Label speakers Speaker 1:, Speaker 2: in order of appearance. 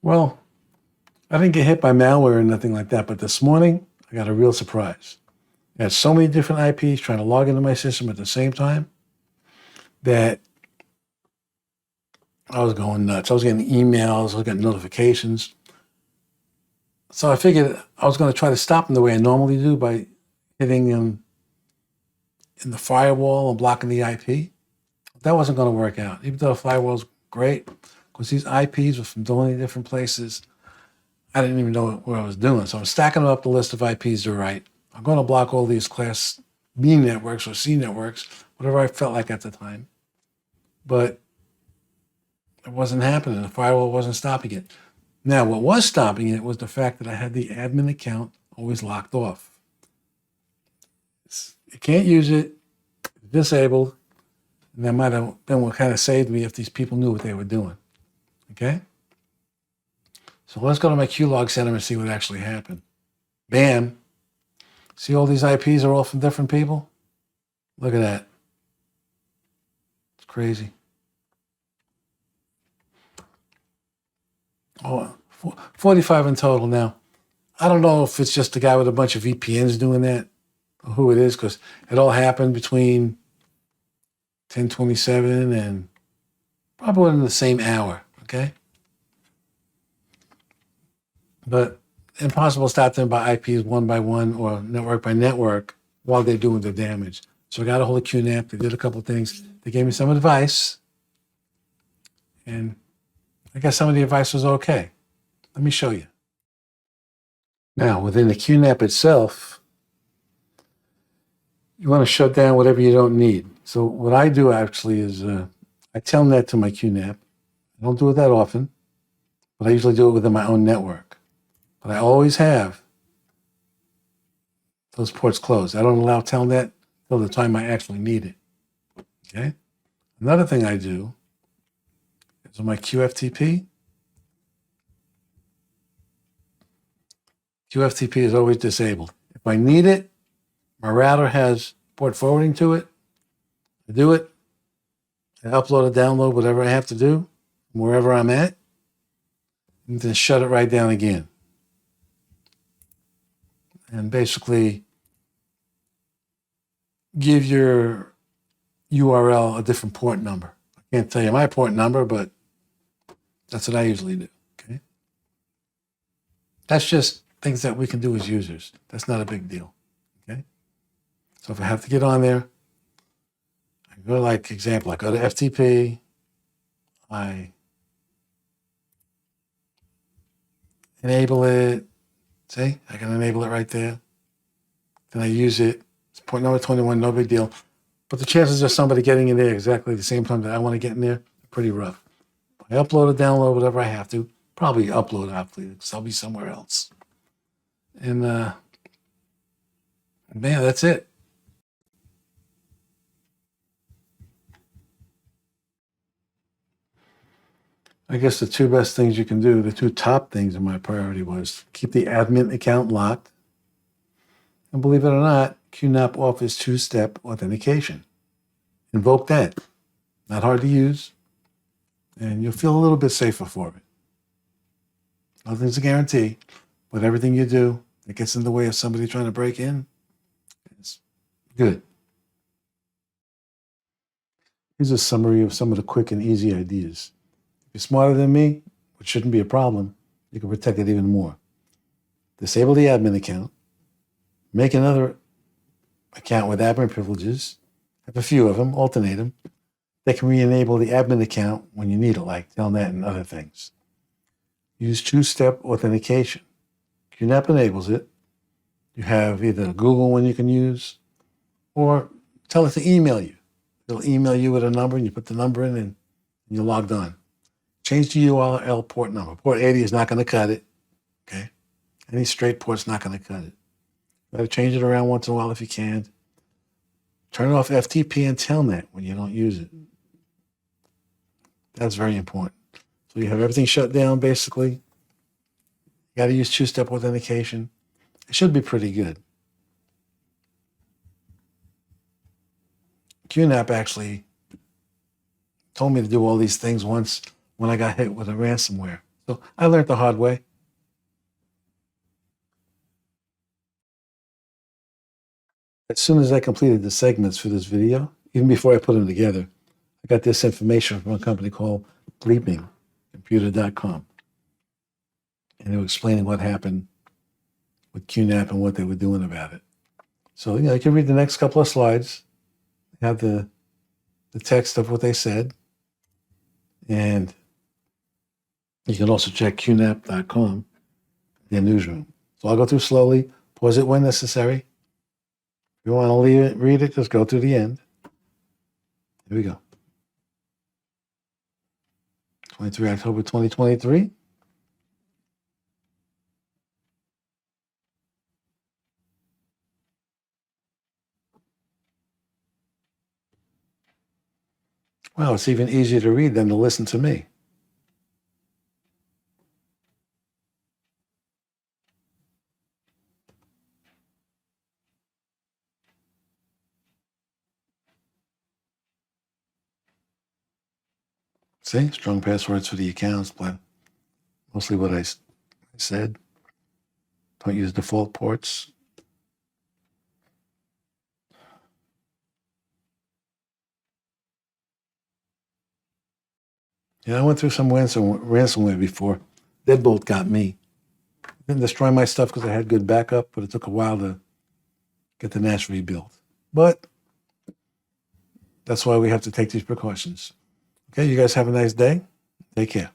Speaker 1: Well, I didn't get hit by malware or nothing like that, but this morning I got a real surprise. I had so many different IPs trying to log into my system at the same time that I was going nuts. I was getting emails, I was getting notifications. So I figured I was going to try to stop them the way I normally do by hitting them in the firewall and blocking the IP. That wasn't going to work out, even though the firewall's great, because these IPs were from so many different places. I didn't even know what I was doing. So I'm stacking up the list of IPs to write. I'm going to block all these class B networks or C networks, whatever I felt like at the time. But it wasn't happening. The firewall wasn't stopping it. Now, what was stopping it was the fact that I had the admin account always locked off. You can't use it, it's disabled, and that might have been what kind of saved me if these people knew what they were doing. Okay? So let's go to my Qlog Center and see what actually happened. Bam. See all these IPs are all from different people? Look at that. It's crazy. Oh, 45 in total now. I don't know if it's just the guy with a bunch of VPNs doing that or who it is, because it all happened between 10:27 and probably in the same hour, okay? But impossible to stop them by IPs one by one or network by network while they're doing the damage. So I got a hold of QNAP. They did a couple of things. They gave me some advice, and I guess some of the advice was okay. Let me show you. Now, within the QNAP itself, you want to shut down whatever you don't need. So what I do actually is I telnet to my QNAP. I don't do it that often, but I usually do it within my own network. But I always have those ports closed. I don't allow telnet till the time I actually need it. Okay? Another thing I do is on my QFTP. QFTP is always disabled. If I need it, my router has port forwarding to it. I do it. I upload or download whatever I have to do from wherever I'm at, and then shut it right down again. And basically give your URL a different port number. I can't tell you my port number, but that's what I usually do. Okay. That's just things that we can do as users. That's not a big deal. Okay. So if I have to get on there, I go like example, I go to FTP, I enable it. See, I can enable it right there. Then I use it. It's port number 21, no big deal. But the chances of somebody getting in there exactly the same time that I want to get in there are pretty rough. I upload or download whatever I have to. Probably upload after because I'll be somewhere else. And man, that's it. I guess the two best things you can do, the two top things in my priority was keep the admin account locked. And believe it or not, QNAP offers two-step authentication. Invoke that. Not hard to use. And you'll feel a little bit safer for it. Nothing's a guarantee, but everything you do that gets in the way of somebody trying to break in is good. Here's a summary of some of the quick and easy ideas. If you're smarter than me, which shouldn't be a problem, you can protect it even more. Disable the admin account. Make another account with admin privileges. Have a few of them, alternate them. They can re-enable the admin account when you need it, like Telnet and other things. Use two-step authentication. QNAP enables it. You have either a Google one you can use, or tell it to email you. It'll email you with a number, and you put the number in, and you're logged on. Change the URL port number. Port 80 is not going to cut it. Okay? Any straight port's not going to cut it. You got to change it around once in a while if you can. Turn off FTP and Telnet when you don't use it. That's very important. So you have everything shut down, basically. You got to use two-step authentication. It should be pretty good. QNAP actually told me to do all these things once when I got hit with a ransomware. So I learned the hard way. As soon as I completed the segments for this video, even before I put them together, I got this information from a company called Bleeping, computer.com. And they were explaining what happened with QNAP and what they were doing about it. So, you can read the next couple of slides, have the text of what they said, and you can also check QNAP.com, their newsroom. So I'll go through slowly, pause it when necessary. If you want to read it, just go to the end. Here we go. 23 October 2023. Wow, it's even easier to read than to listen to me. See, strong passwords for the accounts, but mostly what I said. Don't use default ports. Yeah, I went through some ransomware before. Deadbolt got me. Didn't destroy my stuff because I had good backup, but it took a while to get the NAS rebuilt. But that's why we have to take these precautions. Okay, you guys have a nice day. Take care.